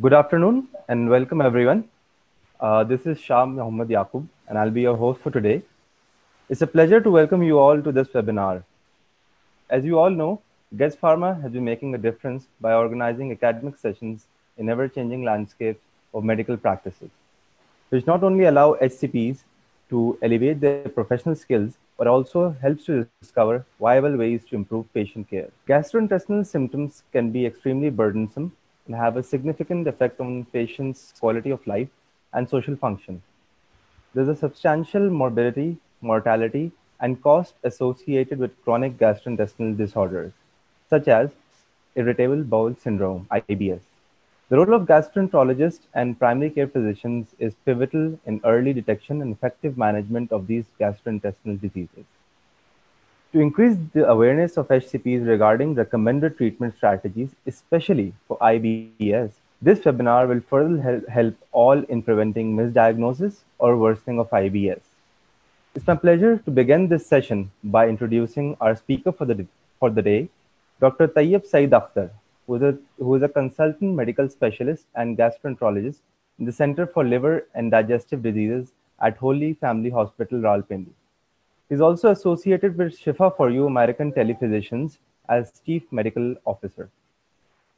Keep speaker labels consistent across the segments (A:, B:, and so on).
A: Good afternoon and welcome everyone. This is Shah Mohammad Yaqub and I'll be your host for today. It's a pleasure to welcome you all to this webinar. As you all know, Guest Pharma has been making a difference by organizing academic sessions in ever-changing landscape of medical practices, which not only allow HCPs to elevate their professional skills, but also helps to discover viable ways to improve patient care. Gastrointestinal symptoms can be extremely burdensome and have a significant effect on patients' quality of life and social function. There's a substantial morbidity, mortality, and cost associated with chronic gastrointestinal disorders, such as irritable bowel syndrome, IBS. The role of gastroenterologists and primary care physicians is pivotal in early detection and effective management of these gastrointestinal diseases. To increase the awareness of HCPs regarding recommended treatment strategies, especially for IBS, this webinar will further help all in preventing misdiagnosis or worsening of IBS. It's my pleasure to begin this session by introducing our speaker for the day, Dr. Tayeb Saeed Akhtar, who is a consultant medical specialist and gastroenterologist in the Center for Liver and Digestive Diseases at Holy Family Hospital, Rawalpindi. He is also associated with Shifa for You American Telephysicians as Chief Medical Officer.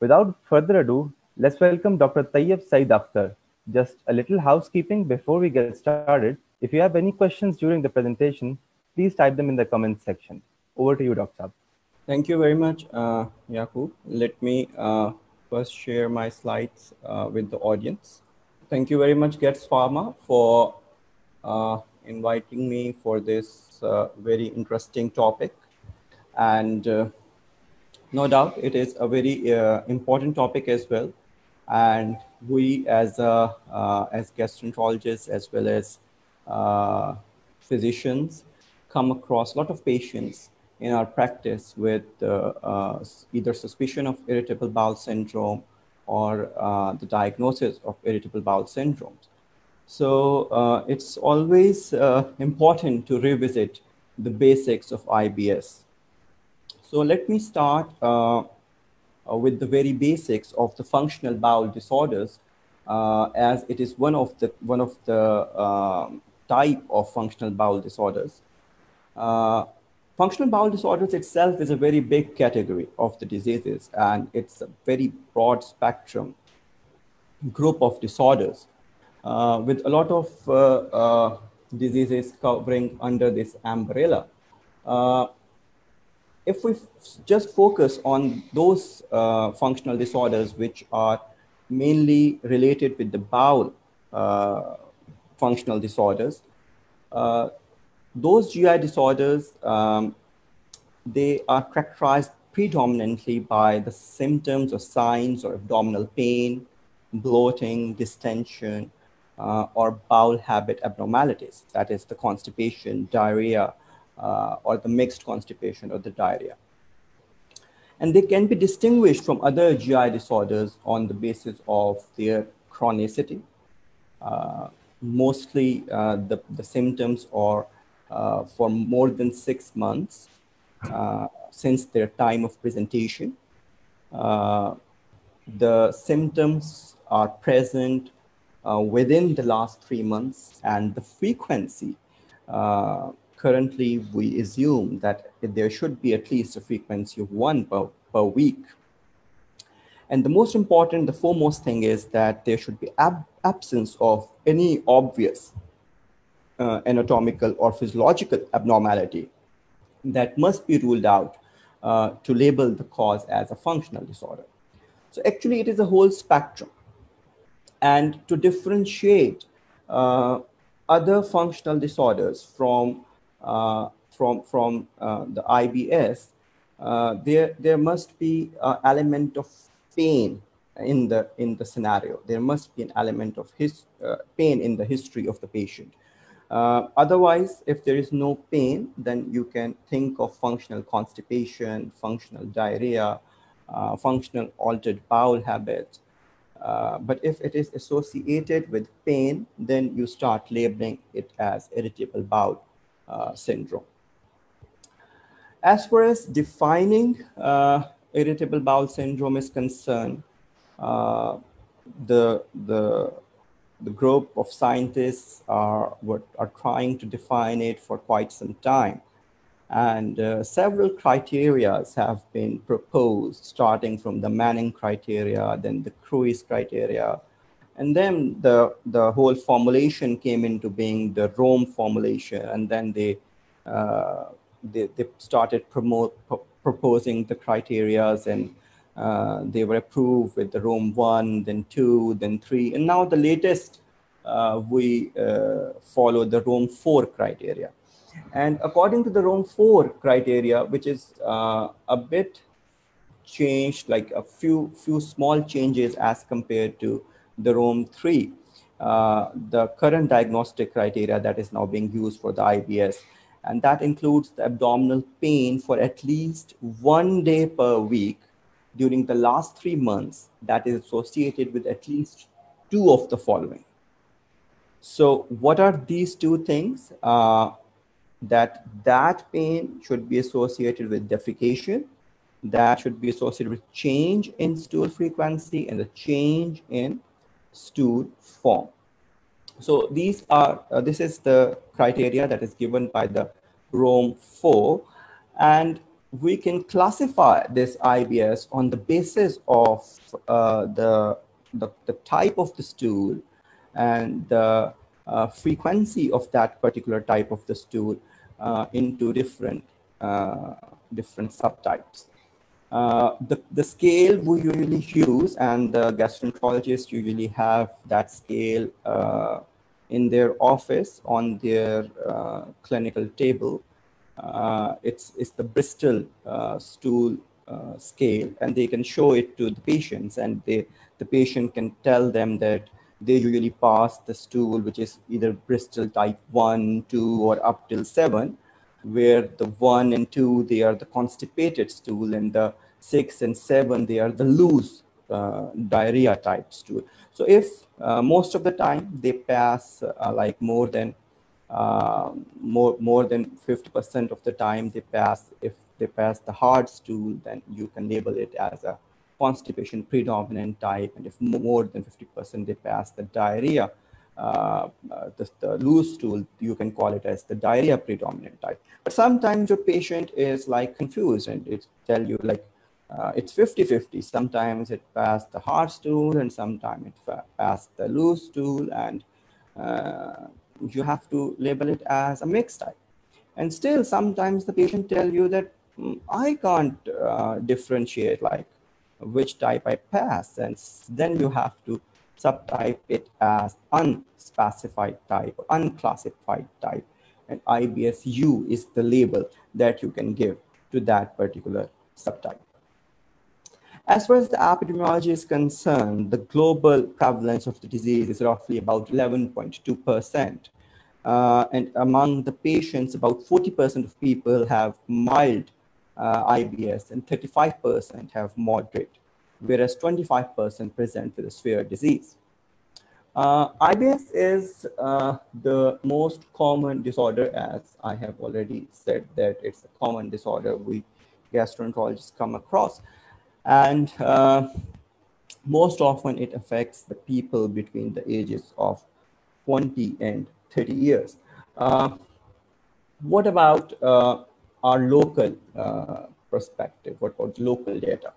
A: Without further ado, let's welcome Dr. Tayeb Saeed Akhtar. Just a little housekeeping before we get started. If you have any questions during the presentation, please type them in the comments section. Over to you, Dr. Saab.
B: Thank you very much, Yaqub. Let me first share my slides with the audience. Thank you very much, Gets Pharma, for inviting me for this very interesting topic. And no doubt, it is a very important topic as well. And we as gastroenterologists as well as physicians come across a lot of patients in our practice with either suspicion of irritable bowel syndrome or the diagnosis of irritable bowel syndrome. So it's always important to revisit the basics of IBS. So let me start with the very basics of the functional bowel disorders, as it is one of the type of functional bowel disorders. Functional bowel disorders itself is a very big category of the diseases, and it's a very broad spectrum group of disorders with a lot of diseases covering under this umbrella. If we just focus on those functional disorders which are mainly related with the bowel functional disorders, those GI disorders, they are characterized predominantly by the symptoms or signs or abdominal pain, bloating, distension, or bowel habit abnormalities. That is the constipation, diarrhea, or the mixed constipation or the diarrhea. And they can be distinguished from other GI disorders on the basis of their chronicity. Mostly the symptoms are for more than 6 months since their time of presentation. The symptoms are present within the last 3 months, and the frequency, currently we assume that there should be at least a frequency of 1 per week. And the most important, the foremost thing is that there should be absence of any obvious anatomical or physiological abnormality that must be ruled out to label the cause as a functional disorder. So actually it is a whole spectrum. And to differentiate other functional disorders from the IBS, there must be an element of pain in the scenario. There must be an element of pain in the history of the patient. Otherwise, if there is no pain, then you can think of functional constipation, functional diarrhea, functional altered bowel habits. But if it is associated with pain, then you start labeling it as irritable bowel syndrome. As far as defining irritable bowel syndrome is concerned, the group of scientists are trying to define it for quite some time. And several criteria have been proposed, starting from the Manning criteria, then the Cruise criteria, and then the whole formulation came into being, the Rome formulation, and then they started proposing the criterias, and they were approved with the Rome 1, then 2, then 3, and now the latest we follow the Rome 4 criteria. And according to the Rome 4 criteria, which is a bit changed, like a few small changes as compared to the Rome 3, the current diagnostic criteria that is now being used for the IBS, and that includes the abdominal pain for at least 1 day per week during the last 3 months that is associated with at least 2 of the following. So what are these 2 things? That pain should be associated with defecation, that should be associated with change in stool frequency and the change in stool form. So these are, this is the criteria that is given by the Rome 4, and we can classify this IBS on the basis of the type of the stool and the frequency of that particular type of the stool into different subtypes. The scale we usually use, and the gastroenterologists usually have that scale in their office on their clinical table. It's the Bristol stool scale, and they can show it to the patients, and the patient can tell them that they usually pass the stool, which is either Bristol type 1, 2, or up till 7, where the 1 and 2, they are the constipated stool, and the 6 and 7, they are the loose diarrhea type stool. So if most of the time they pass like more than 50% of the time they pass, if they pass the hard stool, then you can label it as a constipation predominant type, and if more than 50% they pass the diarrhea, the loose stool, you can call it as the diarrhea predominant type. But sometimes your patient is like confused, and it tell you like it's 50-50. Sometimes it passed the hard stool, and sometimes it passed the loose stool, and you have to label it as a mixed type. And still, sometimes the patient tell you that I can't differentiate like which type I pass, and then you have to subtype it as unspecified type or unclassified type, and IBS-U is the label that you can give to that particular subtype. As far as the epidemiology is concerned, the global prevalence of the disease is roughly about 11.2%. And among the patients, about 40% of people have mild IBS and 35% have moderate, whereas 25% present with a severe disease. IBS is the most common disorder, as I have already said, that it's a common disorder we gastroenterologists come across. And most often it affects the people between the ages of 20 and 30 years. What about our local perspective? What about local data?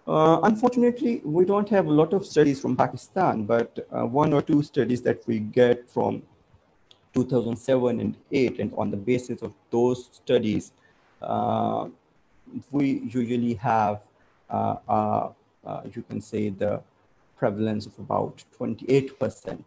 B: Unfortunately, we don't have a lot of studies from Pakistan, but 1 or 2 studies that we get from 2007 and 8, and on the basis of those studies, we usually have, you can say, the prevalence of about 28%.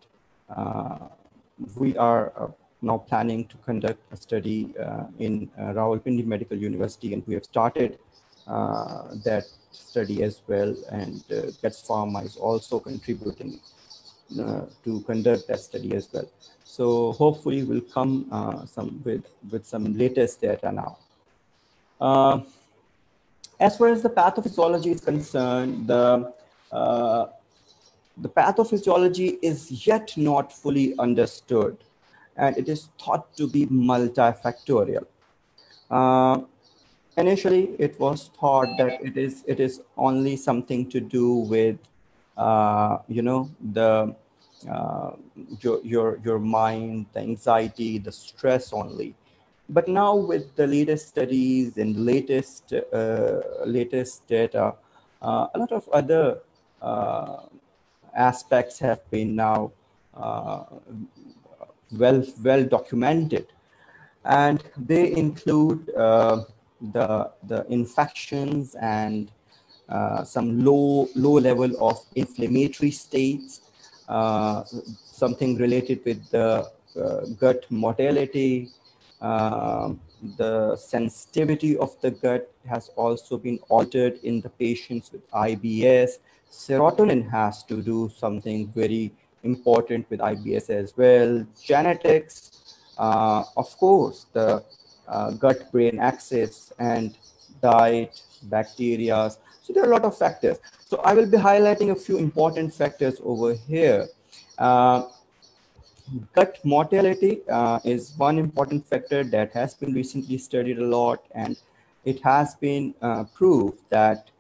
B: We are now planning to conduct a study in Rawalpindi Medical University, and we have started that study as well, and GETS Pharma is also contributing to conduct that study as well. So hopefully we'll come with some latest data now. As far as the pathophysiology is concerned, the pathophysiology is yet not fully understood, and it is thought to be multifactorial. Initially, it was thought that it is only something to do with you know, the uh, your mind, the anxiety, the stress only. But now with the latest studies and latest data, a lot of other uh, aspects have been now uh, well documented, and they include the infections and some low level of inflammatory states, something related with the gut motility. Um the sensitivity of the gut has also been altered in the patients with IBS. Serotonin has to do something very important with IBS as well. Genetics, of course, the gut-brain axis, and diet, bacteria. So there are a lot of factors. So I will be highlighting a few important factors over here. Uh, Gut mortality is one important factor that has been recently studied a lot, and it has been proved that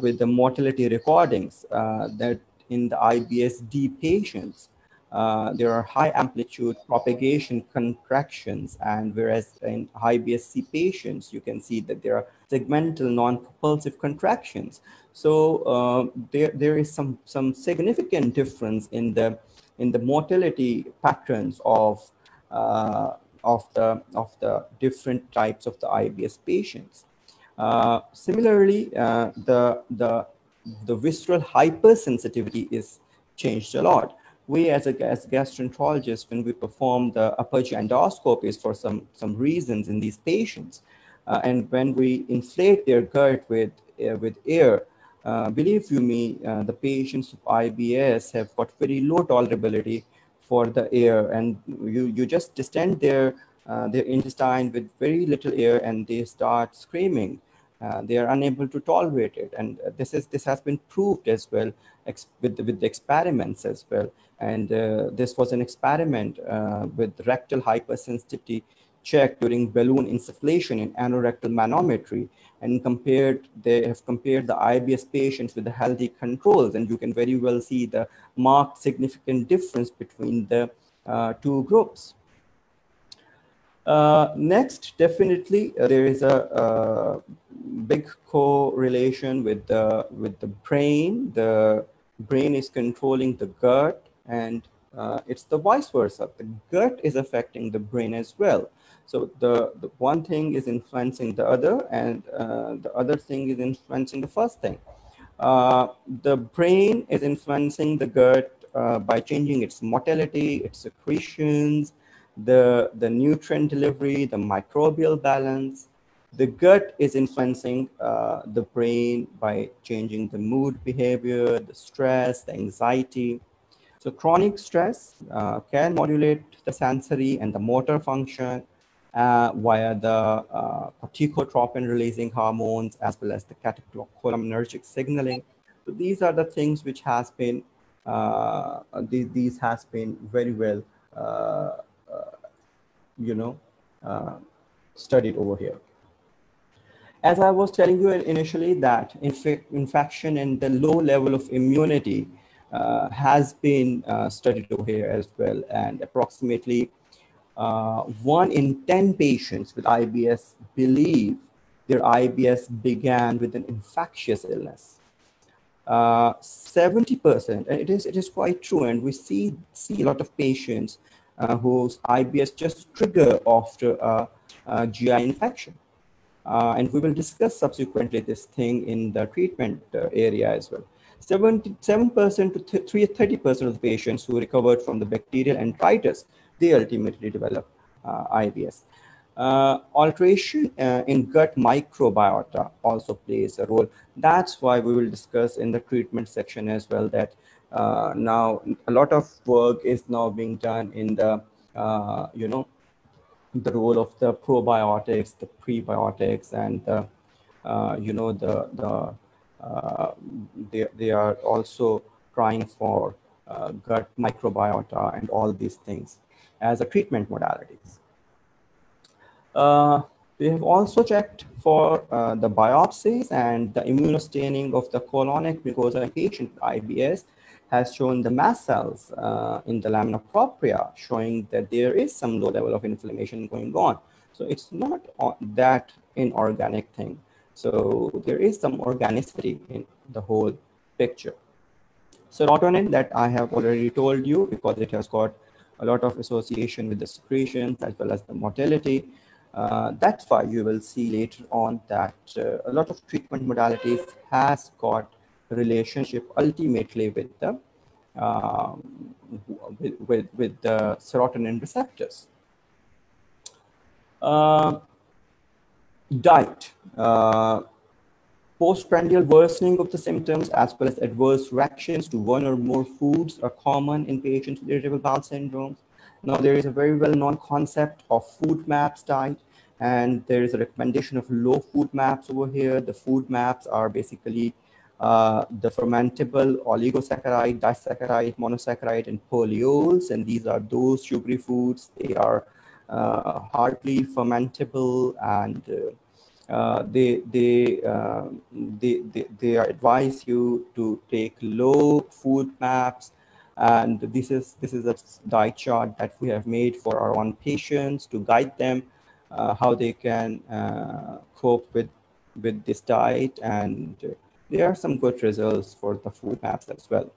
B: with the mortality recordings that in the IBS-D patients, there are high amplitude propagation contractions, and whereas in IBS-C patients, you can see that there are segmental non-propulsive contractions. So there is some significant difference in the mortality patterns of the different types of the IBS patients. Similarly, the visceral hypersensitivity is changed a lot. We as gastroenterologists, when we perform the upper GI endoscopies for some reasons in these patients, and when we inflate their gut with air, believe you me, the patients of IBS have got very low tolerability for the air, and you just distend their intestine with very little air, and they start screaming. They are unable to tolerate it, and this has been proved as well with the experiments as well. And this was an experiment with rectal hypersensitivity check during balloon insufflation in anorectal manometry, and they have compared the IBS patients with the healthy controls, and you can very well see the marked significant difference between the two groups. Next, definitely, there is a big correlation with the brain. The brain is controlling the gut, and it's the vice versa. The gut is affecting the brain as well. So the one thing is influencing the other, and the other thing is influencing the first thing. The brain is influencing the gut by changing its motility, its secretions, the nutrient delivery, the microbial balance. The gut is influencing the brain by changing the mood behavior, the stress, the anxiety. So chronic stress can modulate the sensory and the motor function via the corticotropin releasing hormones, as well as the catecholinergic signaling. So these are the things which has been these has been very well uh, you know studied over here. As I was telling you initially, that infection and the low level of immunity has been studied over here as well, and approximately 1 in 10 patients with IBS believe their IBS began with an infectious illness. 70%, and it is quite true, and we see a lot of patients whose IBS just trigger after a GI infection. And we will discuss subsequently this thing in the treatment area as well. 77% to 30% of the patients who recovered from the bacterial enteritis, they ultimately develop IBS. Alteration in gut microbiota also plays a role. That's why we will discuss in the treatment section as well that now a lot of work is now being done in the the role of the probiotics, the prebiotics, and they are also trying for gut microbiota and all these things as a treatment modalities. We have also checked for the biopsies and the immunostaining of the colonic mucosa in patient with IBS. has shown the mast cells in the lamina propria, showing that there is some low level of inflammation going on. So it's not that inorganic thing. So there is some organicity in the whole picture. Serotonin, that I have already told you, because it has got a lot of association with the secretions as well as the motility. That's why you will see later on that a lot of treatment modalities has got relationship ultimately with the with the serotonin receptors. Diet. Postprandial worsening of the symptoms as well as adverse reactions to one or more foods are common in patients with irritable bowel syndrome. Now, there is a very well-known concept of food maps diet, and there is a recommendation of low food maps over here. The food maps are basically the fermentable oligosaccharide, disaccharide, monosaccharide, and polyols, and these are those sugary foods. They are hardly fermentable, and they advise you to take low food maps, and this is a diet chart that we have made for our own patients to guide them how they can cope with this diet, and there are some good results for the food maps as well.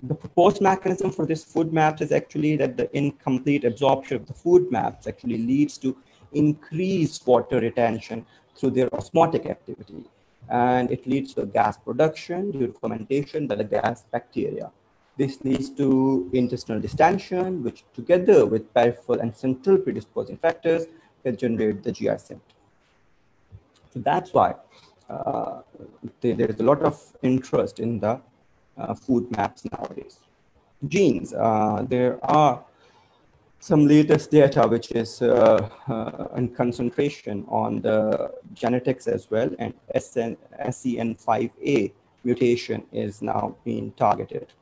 B: The proposed mechanism for this food maps is actually that the incomplete absorption of the food maps actually leads to increased water retention through their osmotic activity. And it leads to gas production due to fermentation by the gas bacteria. This leads to intestinal distension, which together with peripheral and central predisposing factors can generate the GI symptom. So that's why there is a lot of interest in the food maps nowadays. Genes, there are some latest data which is in concentration on the genetics as well, and SCN5A mutation is now being targeted.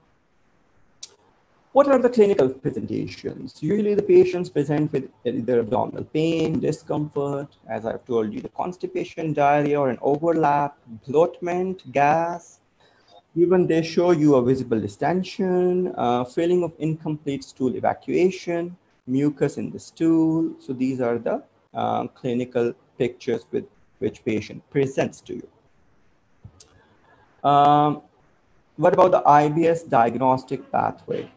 B: What are the clinical presentations? Usually the patients present with either abdominal pain, discomfort, as I've told you, the constipation, diarrhea, or an overlap, bloatment, gas. Even they show you a visible distension, feeling of incomplete stool evacuation, mucus in the stool. So these are the clinical pictures with which patient presents to you. What about the IBS Diagnostic Pathway?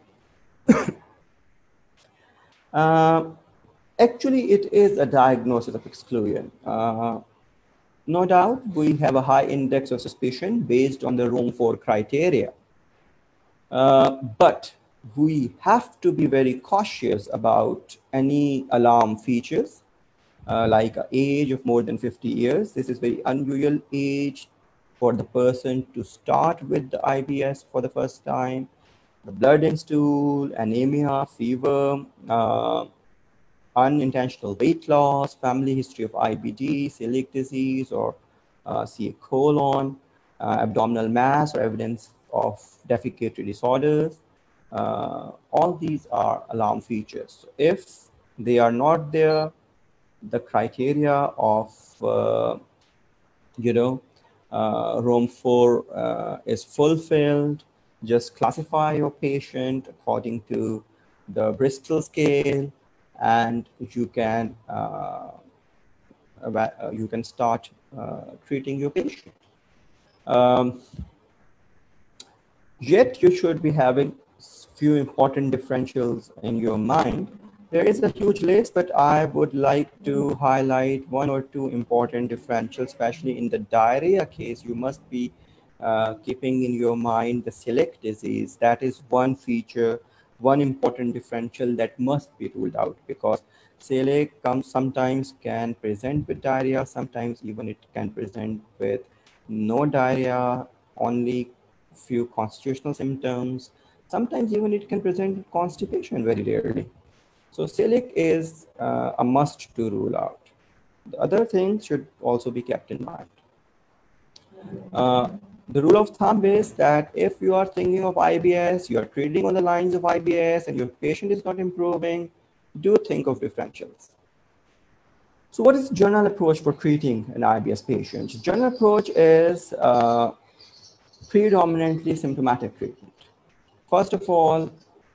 B: Actually, it is a diagnosis of exclusion. No doubt, we have a high index of suspicion based on the Room 4 criteria. But we have to be very cautious about any alarm features, like an age of more than 50 years. This is very unusual age for the person to start with the IBS for the first time. The blood in stool, anemia, fever, unintentional weight loss, family history of IBD, celiac disease, or C. colon, abdominal mass, or evidence of defecatory disorders. All these are alarm features. If they are not there, the criteria of Rome 4 is fulfilled. Just classify your patient according to the Bristol scale, and you can start treating your patient. Yet you should be having few important differentials in your mind. There is a huge list, but I would like to highlight one or two important differentials, especially in the diarrhea case. You must be keeping in your mind the celiac disease. That is one feature, one important differential that must be ruled out, because celiac sometimes can present with diarrhea, sometimes even it can present with no diarrhea, only few constitutional symptoms. Sometimes even it can present with constipation very rarely. So celiac is a must to rule out. The other things should also be kept in mind. The rule of thumb is that if you are thinking of IBS, you are treating on the lines of IBS, and your patient is not improving, do think of differentials. So what is the general approach for treating an IBS patient? General approach is predominantly symptomatic treatment. First of all,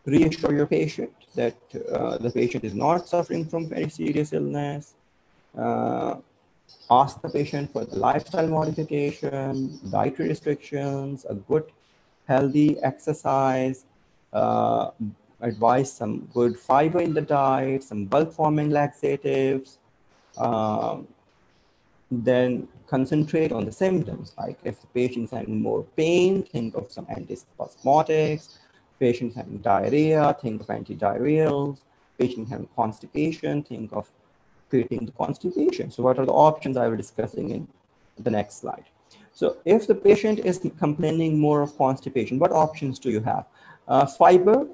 B: reassure your patient that the patient is not suffering from very serious illness. Uh, Ask the patient for the lifestyle modification, dietary restrictions, a good healthy exercise, uh, advise some good fiber in the diet, some bulk forming laxatives, um, then concentrate on the symptoms. Like if the patient's having more pain, think of some antispasmodics. Patients having diarrhea, think of antidiarrheals. Patient having constipation, think of treating the constipation. So what are the options I will be discussing in the next slide? So if the patient is complaining more of constipation, what options do you have? Fiber,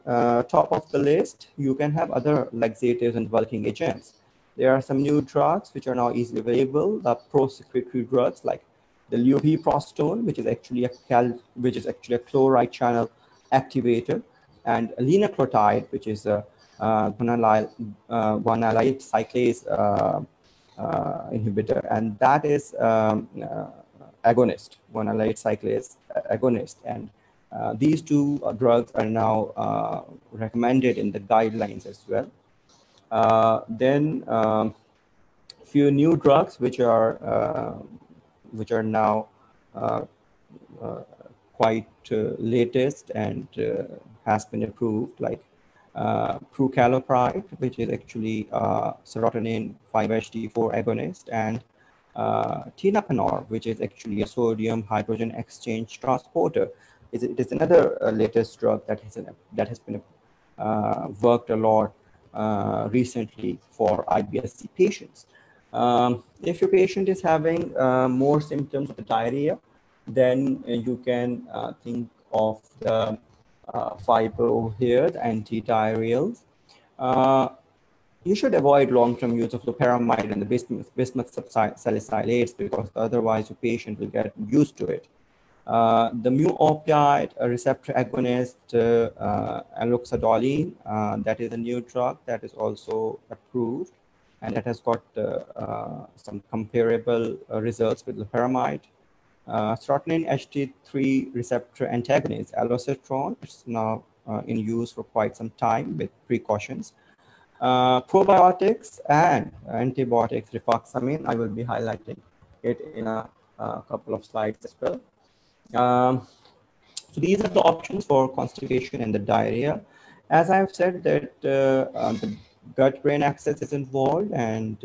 B: top of the list. You can have other laxatives and bulking agents. There are some new drugs which are now easily available, the pro-secretory drugs like the lubiprostone, which is actually a chloride channel activator, and linaclotide, which is a guanylate cyclase inhibitor, and that is agonist, guanylate cyclase agonist. And these two drugs are now recommended in the guidelines as well. Then few new drugs which are now quite latest and has been approved, like prucalopride, which is actually serotonin 5-HT4 agonist, and tenapanor, which is actually a sodium hydrogen exchange transporter. It is another latest drug that has been worked a lot recently for IBS-C patients. If your patient is having more symptoms of the diarrhea, then you can think of the fiber over here, the anti-diarrheals. You should avoid long-term use of loperamide and the bismuth salicylates, because otherwise your patient will get used to it. The mu opioid receptor agonist, aloxadoline, that is a new drug that is also approved, and that has got some comparable results with loperamide. Serotonin HT3 receptor antagonist, alocetrone, it's now in use for quite some time with precautions. Probiotics and antibiotics, rifaximin, I will be highlighting it in a couple of slides as well. So these are the options for constipation and the diarrhea. As I've said that the gut-brain axis is involved, and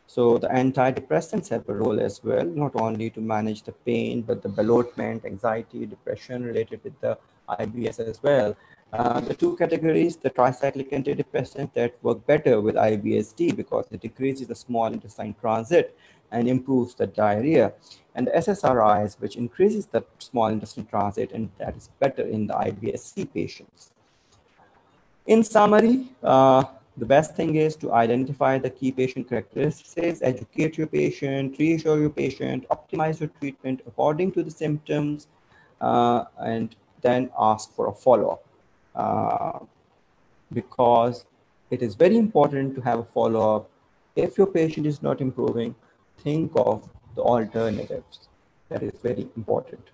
B: so the antidepressants have a role as well, not only to manage the pain, but the bloatment, anxiety, depression related with the IBS as well. The two categories, the tricyclic antidepressants that work better with IBS-D because it decreases the small intestine transit and improves the diarrhea, and the SSRIs, which increases the small intestine transit, and that is better in the IBS-C patients. In summary, the best thing is to identify the key patient characteristics, educate your patient, reassure your patient, optimize your treatment according to the symptoms, and then ask for a follow-up. Because it is very important to have a follow-up. If your patient is not improving, think of the alternatives. That is very important.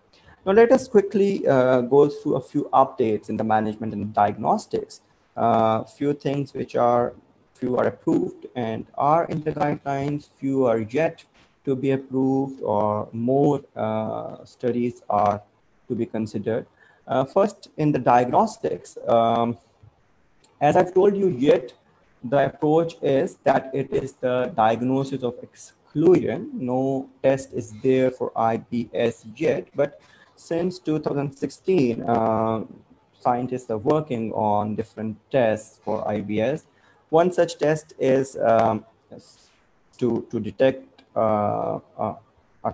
B: Now let us quickly go through a few updates in the management and diagnostics. Few things few are approved and are in the guidelines, few are yet to be approved, or more studies are to be considered. First, in the diagnostics, as I've told you, yet the approach is that it is the diagnosis of exclusion. No test is there for IBS yet, but since 2016, scientists are working on different tests for IBS. One such test is to detect a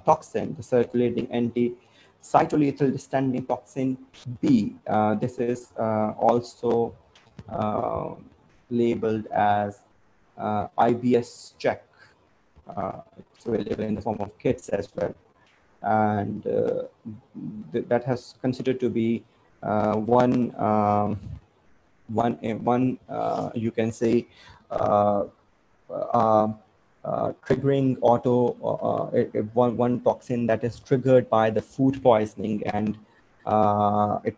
B: toxin, the circulating anti-cytolethal distending toxin B. This is also labeled as IBS check. It's available in the form of kits as well, and that has considered to be one you can say triggering one toxin that is triggered by the food poisoning, and it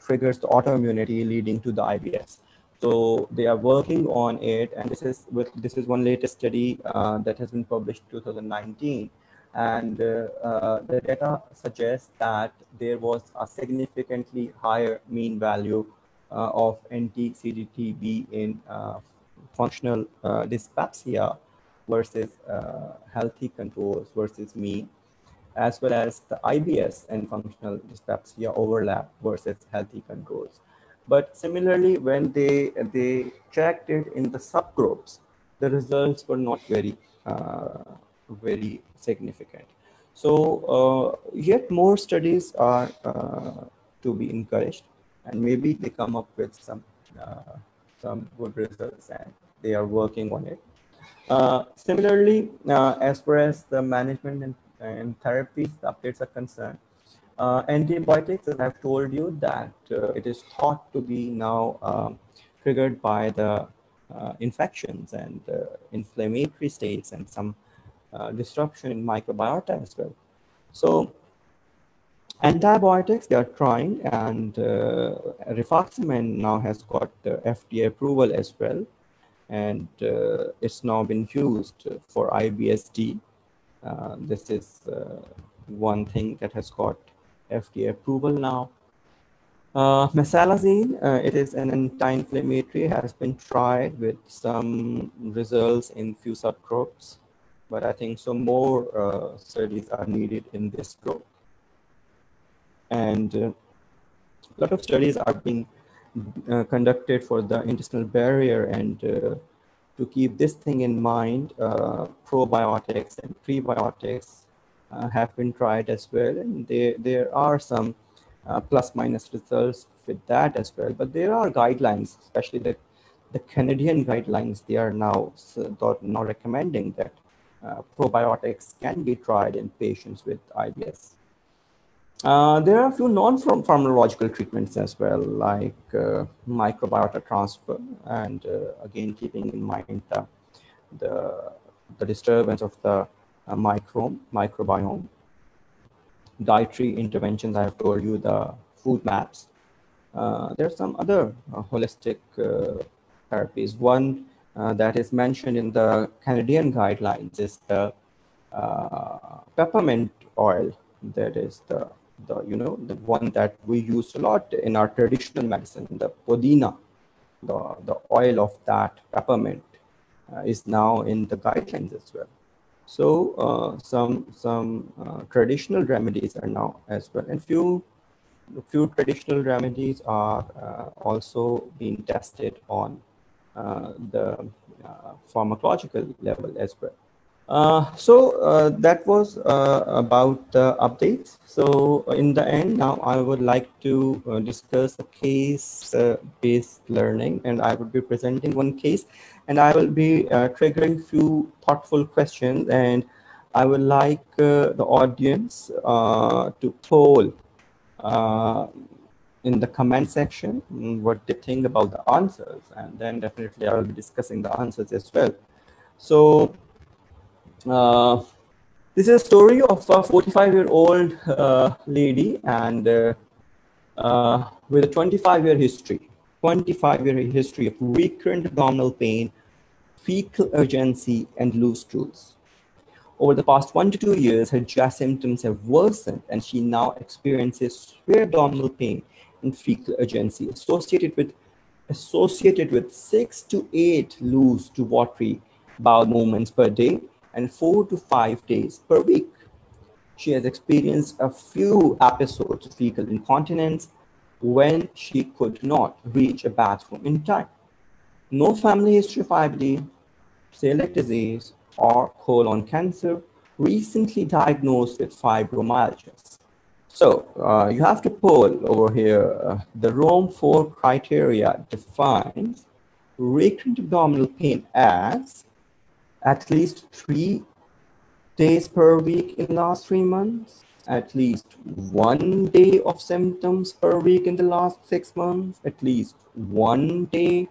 B: triggers the autoimmunity leading to the IBS. So they are working on it, and this is one latest study that has been published 2019, and the data suggests that there was a significantly higher mean value of anti-CGTB in functional dyspepsia versus healthy controls versus mean, as well as the IBS and functional dyspepsia overlap versus healthy controls. But similarly, when they checked it in the subgroups, the results were not very significant. So yet more studies are to be encouraged, and maybe they come up with some good results, and they are working on it. Similarly, as far as the management and therapies, the updates are concerned, antibiotics, as I've told you, that it is thought to be now triggered by the infections and inflammatory states and some disruption in microbiota as well. So antibiotics they are trying, and rifaximin now has got FDA approval as well, and it's now been used for IBSD. This is one thing that has got FDA approval now. Mesalazine, it is an anti-inflammatory, has been tried with some results in few subgroups, but I think some more studies are needed in this group. And a lot of studies are being conducted for the intestinal barrier, and to keep this thing in mind, probiotics and prebiotics have been tried as well, and there are some plus minus results with that as well. But there are guidelines, especially the Canadian guidelines, they are now recommending that probiotics can be tried in patients with IBS. There are a few non-pharmacological treatments as well, like microbiota transfer, and again, keeping in mind the disturbance of the microbiome. Dietary interventions, I have told you, the food maps. There are some other holistic therapies. One that is mentioned in the Canadian guidelines is the peppermint oil. That is the one that we use a lot in our traditional medicine, the podina, the oil of that peppermint is now in the guidelines as well. So some traditional remedies are now as well, and few traditional remedies are also being tested on the pharmacological level as well. So that was about the updates. So in the end, now I would like to discuss a case-based learning, and I would be presenting one case, and I will be triggering few thoughtful questions, and I would like the audience to poll in the comment section what they think about the answers, and then definitely I will be discussing the answers as well. So this is a story of a 45-year-old lady, and with a 25-year history of recurrent abdominal pain, fecal urgency, and loose stools. Over the past 1 to 2 years, her GI symptoms have worsened, and she now experiences severe abdominal pain and fecal urgency associated with 6 to 8 loose to watery bowel movements per day and 4 to 5 days per week. She has experienced a few episodes of fecal incontinence when she could not reach a bathroom in time. No family history of IBD, celiac disease, or colon cancer, recently diagnosed with fibromyalgia. So you have to poll over here. The Rome 4 criteria defines recurrent abdominal pain as at least 3 days per week in the last 3 months, at least 1 day of symptoms per week in the last 6 months, at least 1 day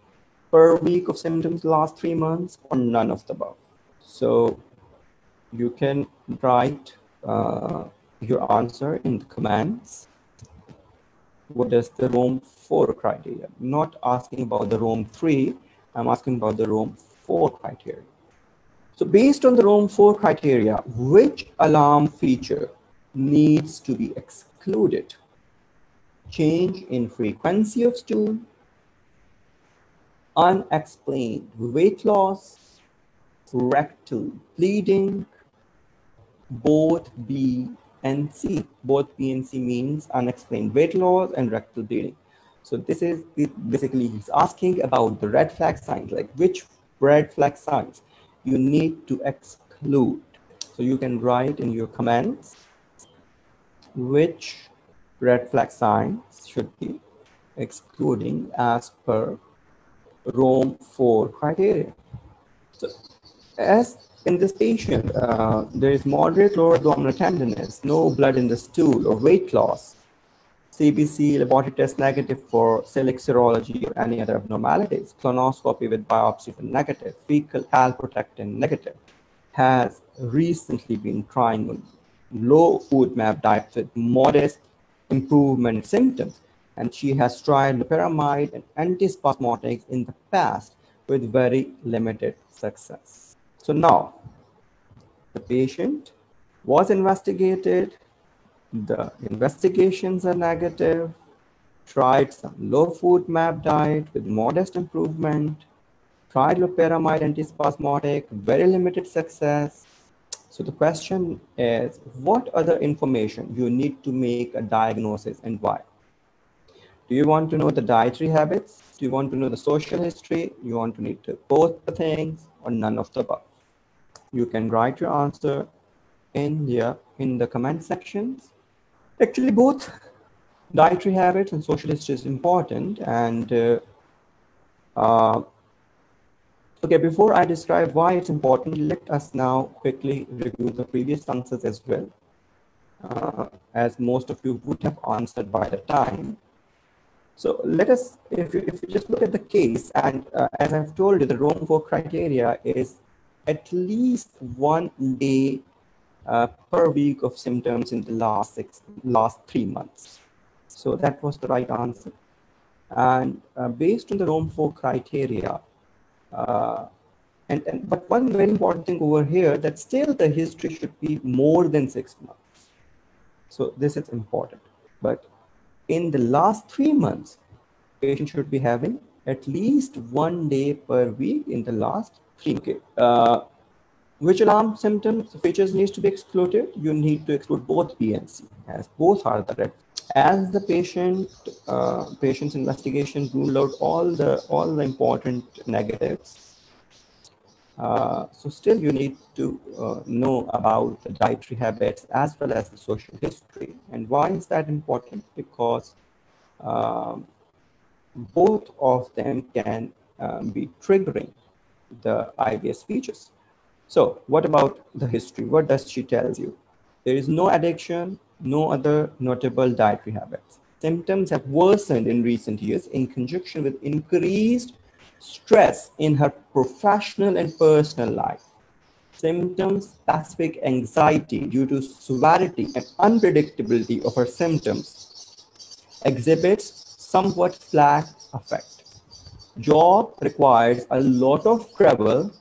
B: per week of symptoms the last 3 months, or none of the above. So you can write your answer in the comments. what does the Rome 4 criteria? I'm not asking about the Rome 3, I'm asking about the Rome 4 criteria. So based on the Rome 4 criteria, which alarm feature needs to be excluded? Change in frequency of stool, unexplained weight loss, rectal bleeding, both B and C. Both B and C means unexplained weight loss and rectal bleeding. So this is basically he's asking about the red flag signs, like which red flag signs you need to exclude. So you can write in your comments which red flag signs should be excluding as per Rome 4 criteria. So as in this patient, there is moderate lower abdominal tenderness, no blood in the stool or weight loss, CBC laboratory test negative for celiac serology or any other abnormalities, colonoscopy with biopsy for negative, fecal calprotectin negative, has recently been trying on low food map diet with modest improvement symptoms, and she has tried loperamide and antispasmodics in the past with very limited success. So now the patient was investigated, the investigations are negative, tried some low food map diet with modest improvement, tried loperamide antispasmodic, very limited success. So the question is, what other information you need to make a diagnosis and why? Do you want to know the dietary habits? Do you want to know the social history? You want to need to both the things or none of the above? You can write your answer in the comment sections. Actually, both dietary habits and social history is important. And okay, before I describe why it's important, let us now quickly review the previous answers as well, as most of you would have answered by the time. So let us, if you just look at the case, and as I've told you, the Rome 4 criteria is at least 1 day per week of symptoms in the last 3 months. So that was the right answer. And based on the Rome 4 criteria, but one very important thing over here, that still the history should be more than 6 months. So this is important. But in the last 3 months, patient should be having at least 1 day per week in the last 3 months. Okay. Which alarm symptoms features needs to be excluded? You need to exclude both B and C, as both are the red. As the patient's investigation ruled out all the important negatives. So still you need to know about the dietary habits as well as the social history. And why is that important? Because both of them can be triggering the IBS features. So what about the history? What does she tell you? There is no addiction, no other notable dietary habits. Symptoms have worsened in recent years in conjunction with increased stress in her professional and personal life. Symptoms, specific anxiety due to severity and unpredictability of her symptoms, exhibits somewhat slack affect. Job requires a lot of travel,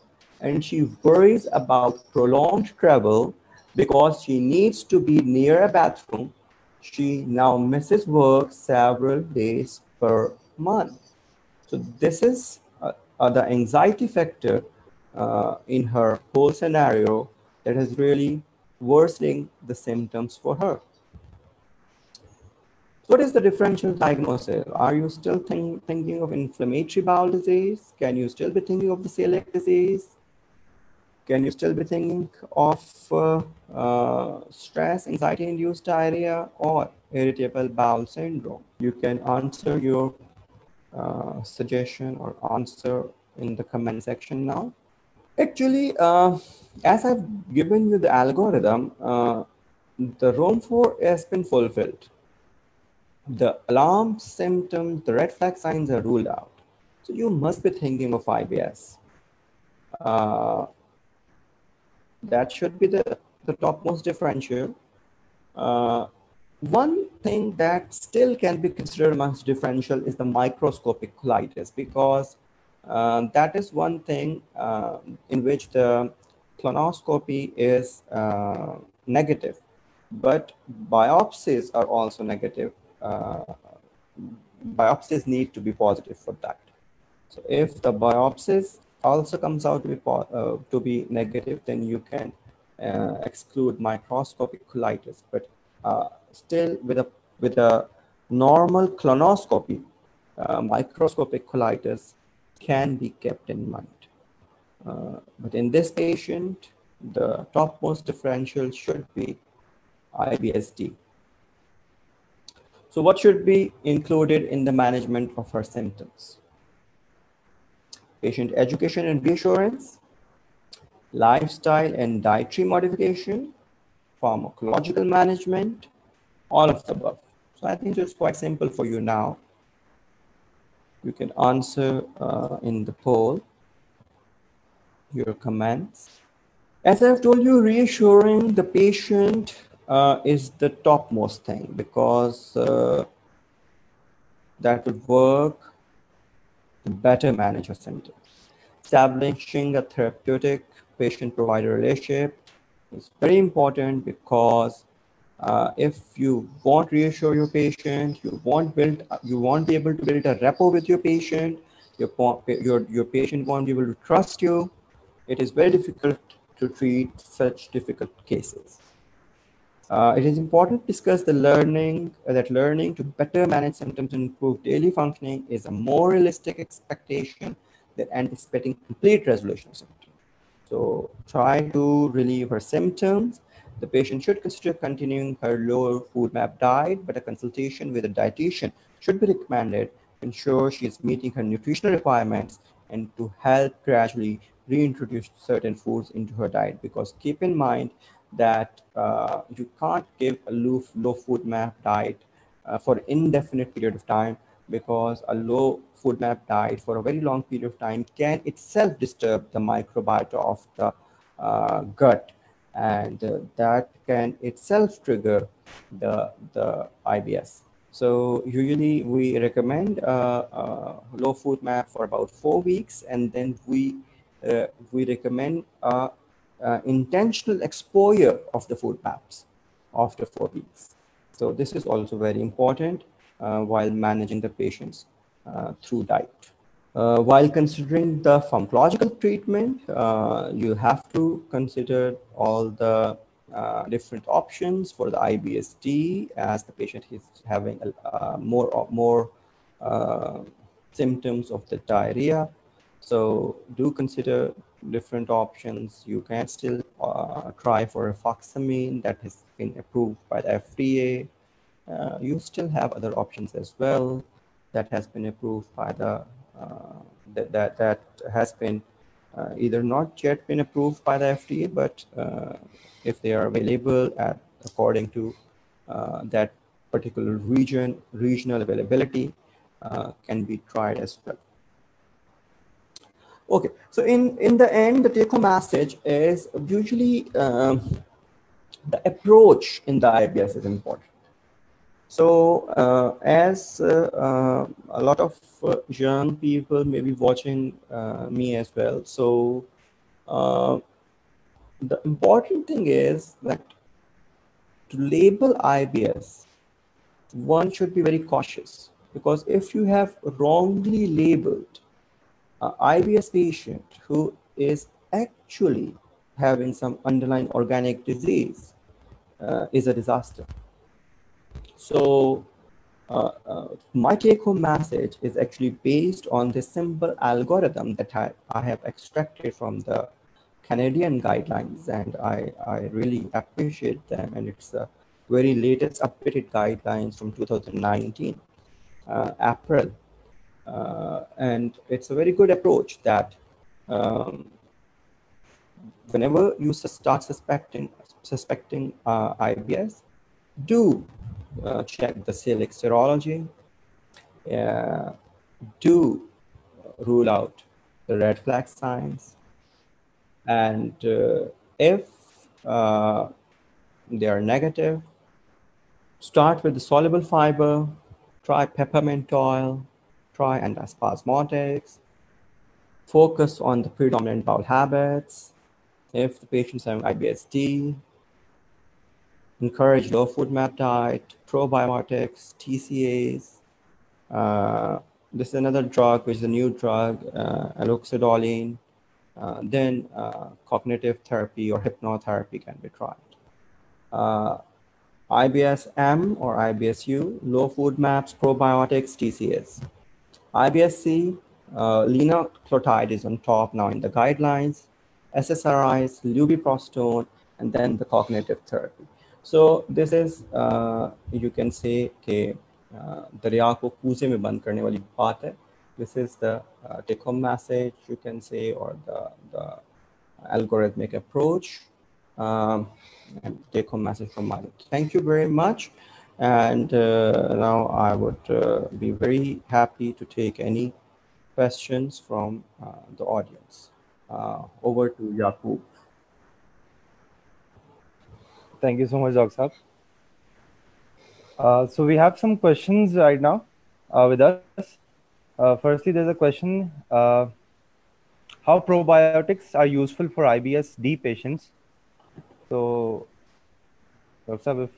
B: and she worries about prolonged travel because she needs to be near a bathroom. She now misses work several days per month. So this is the anxiety factor in her whole scenario that is really worsening the symptoms for her. What is the differential diagnosis? Are you still thinking of inflammatory bowel disease? Can you still be thinking of the celiac disease? Can you still be thinking of stress, anxiety-induced diarrhea, or irritable bowel syndrome? You can answer your suggestion or answer in the comment section now. Actually, as I've given you the algorithm, the Rome 4 has been fulfilled. The alarm symptoms, the red flag signs are ruled out. So you must be thinking of IBS. That should be the topmost differential. One thing that still can be considered amongst differential is the microscopic colitis, because that is one thing in which the colonoscopy is negative, but biopsies are also negative. Biopsies need to be positive for that. So if the biopsies also comes out to be negative, then you can exclude microscopic colitis. But still, with a normal colonoscopy, microscopic colitis can be kept in mind. But in this patient, the topmost differential should be IBSD. So what should be included in the management of her symptoms? Patient education and reassurance, lifestyle and dietary modification, pharmacological management, all of the above. So I think it's quite simple for you now. You can answer in the poll your comments. As I've told you, reassuring the patient is the topmost thing, because that would work to better manage your symptoms. Establishing a therapeutic patient-provider relationship is very important, because if you won't reassure your patient, you won't be able to build a rapport with your patient. Your patient won't be able to trust you. It is very difficult to treat such difficult cases. It is important to discuss the learning to better manage symptoms and improve daily functioning is a more realistic expectation than anticipating complete resolution of symptoms. So try to relieve her symptoms. The patient should consider continuing her low food map diet, but a consultation with a dietitian should be recommended to ensure she is meeting her nutritional requirements and to help gradually reintroduce certain foods into her diet. Because keep in mind that you can't give a low food map diet for an indefinite period of time, because a low food map diet for a very long period of time can itself disturb the microbiota of the gut, and that can itself trigger the IBS. So usually we recommend low food map for about 4 weeks, and then we recommend intentional exposure of the food maps after 4 weeks. So this is also very important while managing the patients through diet. While considering the pharmacological treatment, you have to consider all the different options for the IBSD, as the patient is having more symptoms of the diarrhea. So do consider different options. You can still try for rifaximin that has been approved by the FDA. You still have other options as well that has been approved by the that has been either not yet been approved by the FDA, but if they are available according to that particular regional availability, can be tried as well. Okay, so in the end, the take-home message is usually the approach in the IBS is important. So as a lot of young people may be watching me as well, so the important thing is that to label IBS, one should be very cautious, because if you have wrongly labeled an IBS patient who is actually having some underlying organic disease, is a disaster. So my take-home message is actually based on this simple algorithm that I have extracted from the Canadian guidelines, and I really appreciate them. And it's a very latest updated guidelines from 2019, April. And it's a very good approach that whenever you start suspecting IBS, do check the celiac serology, do rule out the red flag signs, and if they are negative, Start with the soluble fiber, try peppermint oil, try antispasmodics, focus on the predominant bowel habits. If the patient's having IBS-D, encourage low food map diet, probiotics, TCAs. This is another drug, which is a new drug, aloxidolene. Then cognitive therapy or hypnotherapy can be tried. IBS-M or IBS-U, low food maps, probiotics, TCAs. IBS-C, linaclotide is on top now in the guidelines, SSRIs, lubiprostone, and then the cognitive therapy. So this is, you can say, कि दरिया को कूजे में बंद करने वाली बात है. This is the take-home message, you can say, or the algorithmic approach. And take-home message from my end. Thank you very much. And now I would be very happy to take any questions from the audience. Over to Yaqub.
A: Thank you so much, Dr. Saab. So we have some questions right now with us. Firstly, there's a question, how probiotics are useful for IBS-D patients? So, Dr. Saab,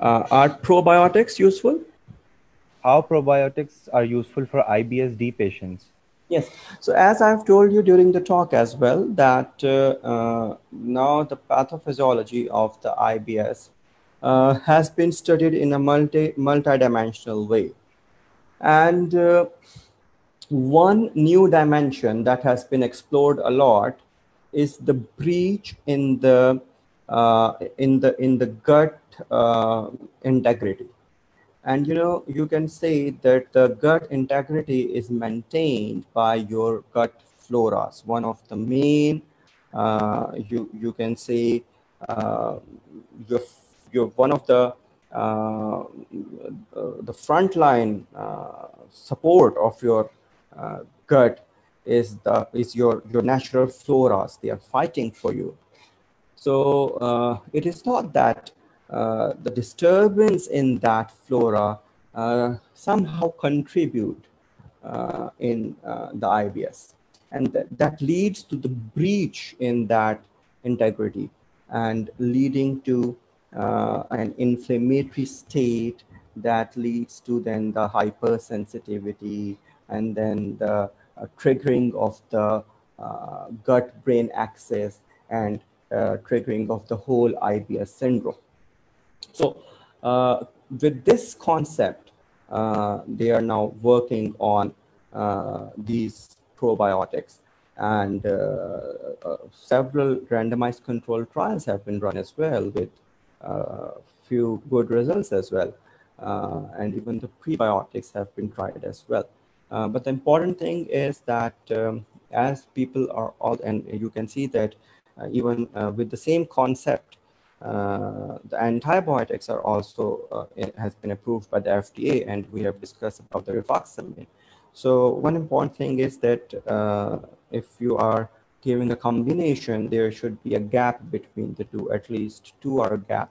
B: Are probiotics useful?
A: how probiotics are useful for IBS-D patients?
B: Yes. So as I've told you during the talk as well, that now the pathophysiology of the IBS has been studied in a multi-dimensional way. And one new dimension that has been explored a lot is the breach in the gut integrity. And you can say that the gut integrity is maintained by your gut floras. One of the main, you can say, your one of the frontline support of your gut is your natural floras. They are fighting for you. So it is thought that the disturbance in that flora somehow contribute in the IBS. And that leads to the breach in that integrity and leading to an inflammatory state that leads to then the hypersensitivity and then the triggering of the gut-brain axis and triggering of the whole IBS syndrome. So with this concept, they are now working on these probiotics, and several randomized controlled trials have been run as well with few good results as well. And even the prebiotics have been tried as well. But the important thing is that as people are all, and you can see that even with the same concept, the antibiotics are also it has been approved by the FDA, and we have discussed about the rifaximin. So one important thing is that if you are giving a combination, there should be a gap between the two, at least 2-hour gap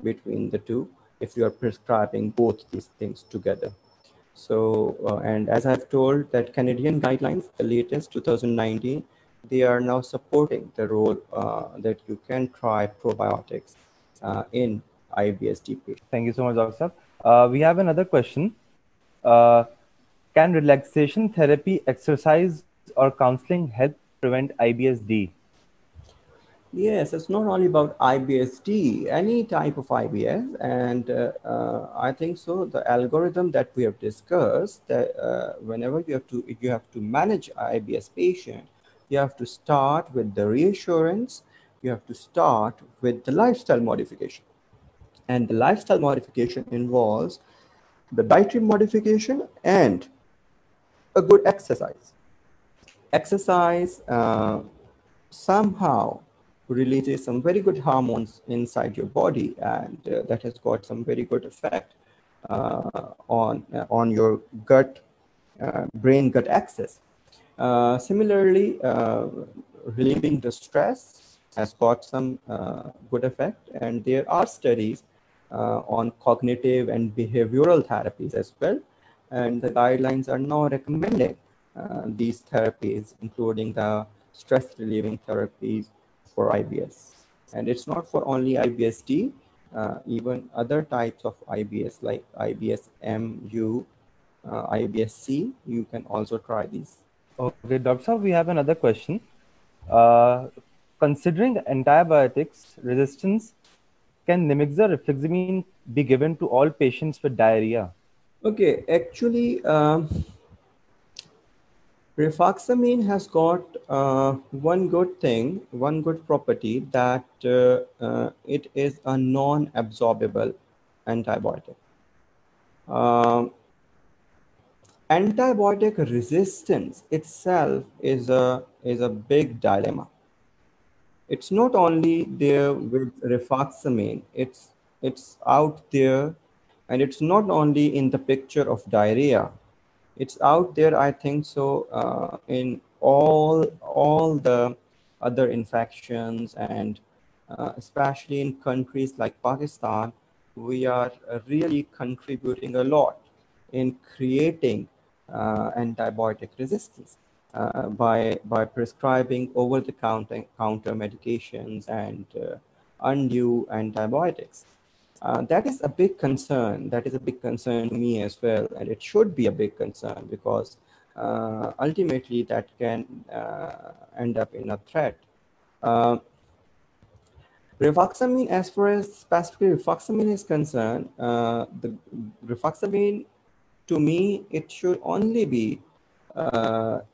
B: between the two, if you are prescribing both these things together. So, and as I've told, that Canadian guidelines, the latest 2019, they are now supporting the role that you can try probiotics in IBS-D patients.
A: Thank you so much, Dr. Saab. We have another question. Can relaxation therapy, exercise, or counseling help prevent IBS-D?
B: Yes, it's not only about IBS-D, any type of IBS. And I think so, the algorithm that we have discussed, that whenever you have to manage IBS patient, you have to start with the reassurance, you have to start with the lifestyle modification. And the lifestyle modification involves the dietary modification and a good exercise. Exercise somehow releases some very good hormones inside your body, and that has got some very good effect on your gut, brain-gut axis. Similarly, relieving the stress has got some good effect, and there are studies on cognitive and behavioral therapies as well. And the guidelines are now recommending these therapies, including the stress relieving therapies for IBS. And it's not for only IBS-D, even other types of IBS like IBS-MU, IBS-C, you can also try these.
A: Okay, Dr. Saab, we have another question. Uh, Considering antibiotics resistance, can Lamictal rifaximin be given to all patients with diarrhea?
B: Okay, actually, rifaximin has got one good thing, one good property, that it is a non-absorbable antibiotic. Um, Antibiotic resistance itself is a big dilemma. It's not only there with rifaximin, it's out there, and it's not only in the picture of diarrhea. It's out there, I think so, in all the other infections, and especially in countries like Pakistan, we are really contributing a lot in creating antibiotic resistance by prescribing over-the-counter medications and undue antibiotics. That is a big concern. That is a big concern to me as well, and it should be a big concern because ultimately that can end up in a threat. Uh, Rifaximin, as far as specifically rifaximin is concerned, the rifaximin, to me, it should only be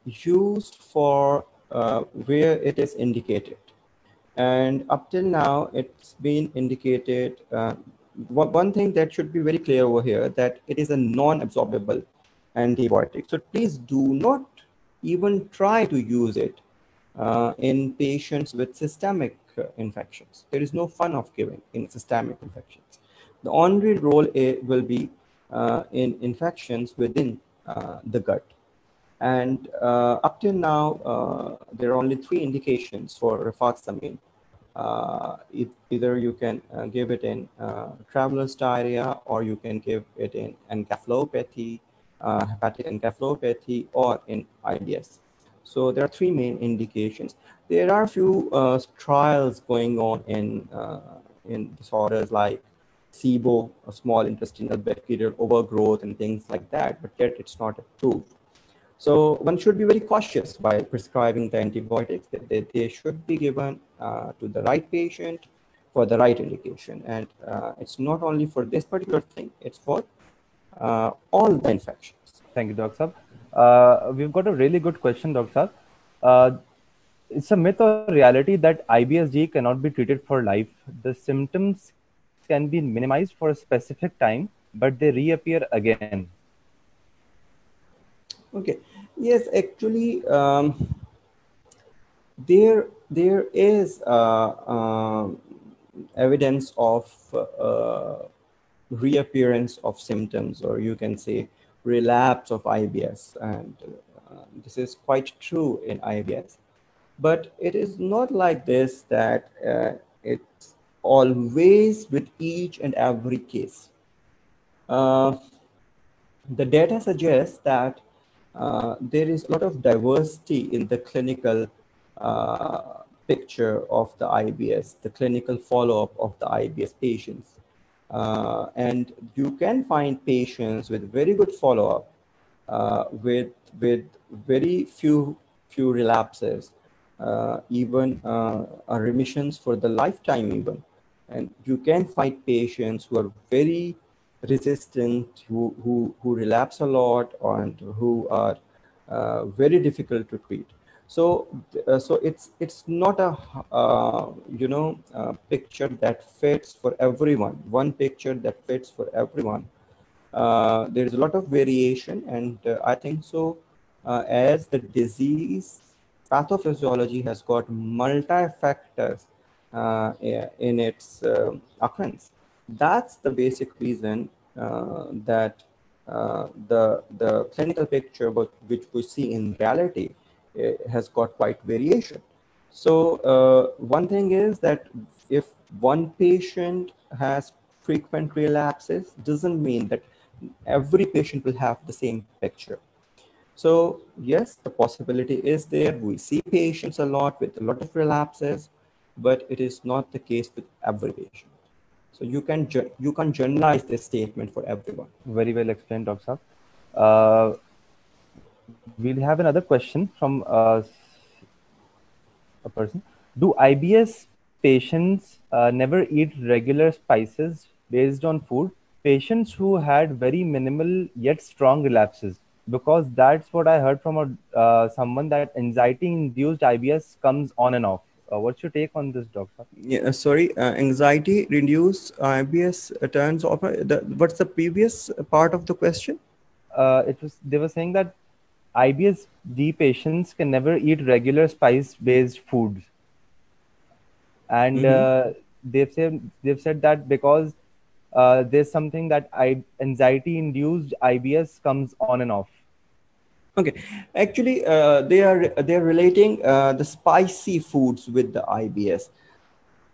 B: used for where it is indicated. And up till now, it's been indicated. One thing that should be very clear over here, that it is a non-absorbable antibiotic. So please do not even try to use it in patients with systemic infections. There is no fun of giving in systemic infections. The only role will be in infections within the gut. And up till now, there are only 3 indications for rifaximin. Either you can give it in traveler's diarrhea, or you can give it in encephalopathy, hepatic encephalopathy, or in IBS. So there are 3 main indications. There are a few trials going on in disorders like SIBO, small intestinal bacterial overgrowth, and things like that, but yet it's not approved. So one should be very cautious while prescribing the antibiotics. They should be given to the right patient for the right indication. And it's not only for this particular thing, it's for all the infections.
A: Thank you, Dr. Saab. We've got a really good question, Dr. Saab. It's a myth or reality that IBS-D cannot be treated for life. The symptoms can be minimized for a specific time, but they reappear again.
B: Okay. Yes, actually, there is evidence of reappearance of symptoms, or you can say relapse of IBS, and this is quite true in IBS. But it is not like this, that it's always with each and every case. The data suggests that there is a lot of diversity in the clinical picture of the IBS, the clinical follow-up of the IBS patients. And you can find patients with very good follow-up, with very few relapses, even remissions for the lifetime even. And you can find patients who are very resistant, who relapse a lot, and who are very difficult to treat. So it's not a picture that fits for everyone. One picture that fits for everyone. There's a lot of variation, and I think so. As the disease pathophysiology has got multi-factors in its occurrence. That's the basic reason that the clinical picture, which we see in reality, has got quite variation. So one thing is that if one patient has frequent relapses doesn't mean that every patient will have the same picture. So yes, the possibility is there. We see patients a lot with a lot of relapses, but it is not the case with every patient. So you can generalize this statement for everyone.
A: Very well explained, Dr. Saab. We'll have another question from a person. Do IBS patients never eat regular spices based on food? Patients who had very minimal yet strong relapses, because that's what I heard from someone, that anxiety-induced IBS comes on and off. What's your take on this, doctor?
B: Yeah, sorry, anxiety reduced IBS turns off. What's the previous part of the question?
A: It was They were saying that IBS-D patients can never eat regular spice-based foods, and
B: Mm-hmm.
A: they've said that because there's something that anxiety-induced IBS comes on and off.
B: Okay, actually, they're relating the spicy foods with the IBS.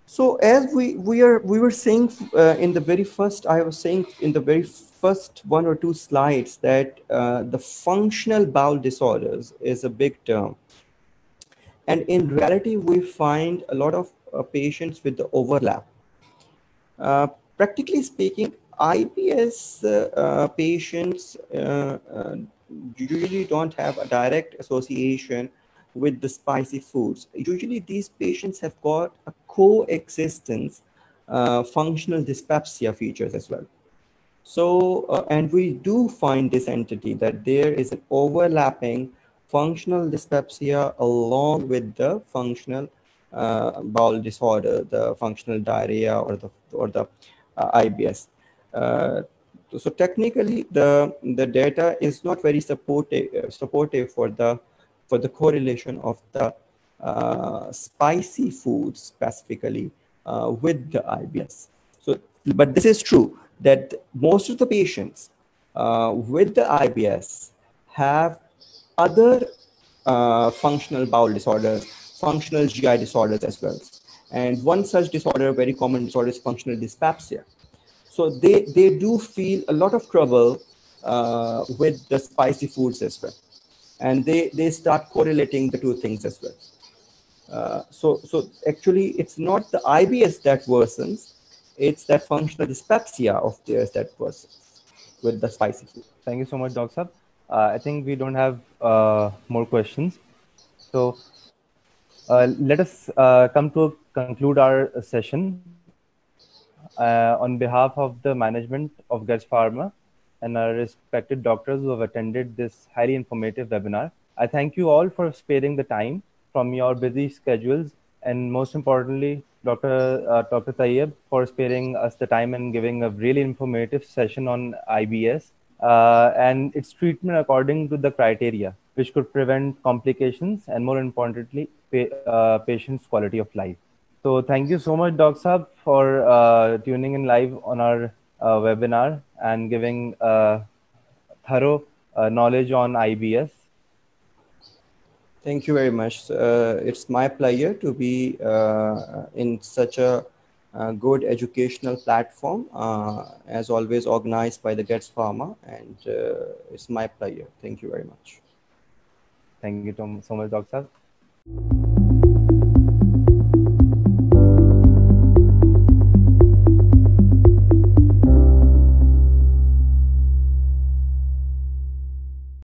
B: So as we were saying in the very first, I was saying in the very first one or two slides that the functional bowel disorders is a big term, and in reality, we find a lot of patients with the overlap. Uh, Practically speaking, IBS patients usually don't have a direct association with the spicy foods. Usually, these patients have got a coexistence functional dyspepsia features as well. So, and we do find this entity that there is an overlapping functional dyspepsia along with the functional bowel disorder, the functional diarrhea or the IBS. Uh, so technically, the data is not very supportive for the correlation of the spicy foods specifically with the IBS. So, but this is true that most of the patients with the IBS have other functional bowel disorders, functional GI disorders as well. And one such disorder, very common disorder, is functional dyspepsia. So they do feel a lot of trouble with the spicy foods as well. And they start correlating the two things as well. So actually, it's not the IBS that worsens, it's that functional dyspepsia of theirs that worsens with the spicy food.
A: Thank you so much, Doc Sab. I think we don't have more questions. So let us come to conclude our session. On behalf of the management of Guts Pharma and our respected doctors who have attended this highly informative webinar, I thank you all for sparing the time from your busy schedules, and most importantly, Dr. Tayeb, for sparing us the time and giving a really informative session on IBS and its treatment according to the criteria, which could prevent complications and, more importantly, patients' quality of life. So thank you so much, Doc Saab, for tuning in live on our webinar and giving thorough knowledge on IBS.
B: Thank you very much. It's my pleasure to be in such a good educational platform, as always organized by the Gets Pharma, and it's my pleasure. Thank you very much.
A: Thank you so much, Doc Saab.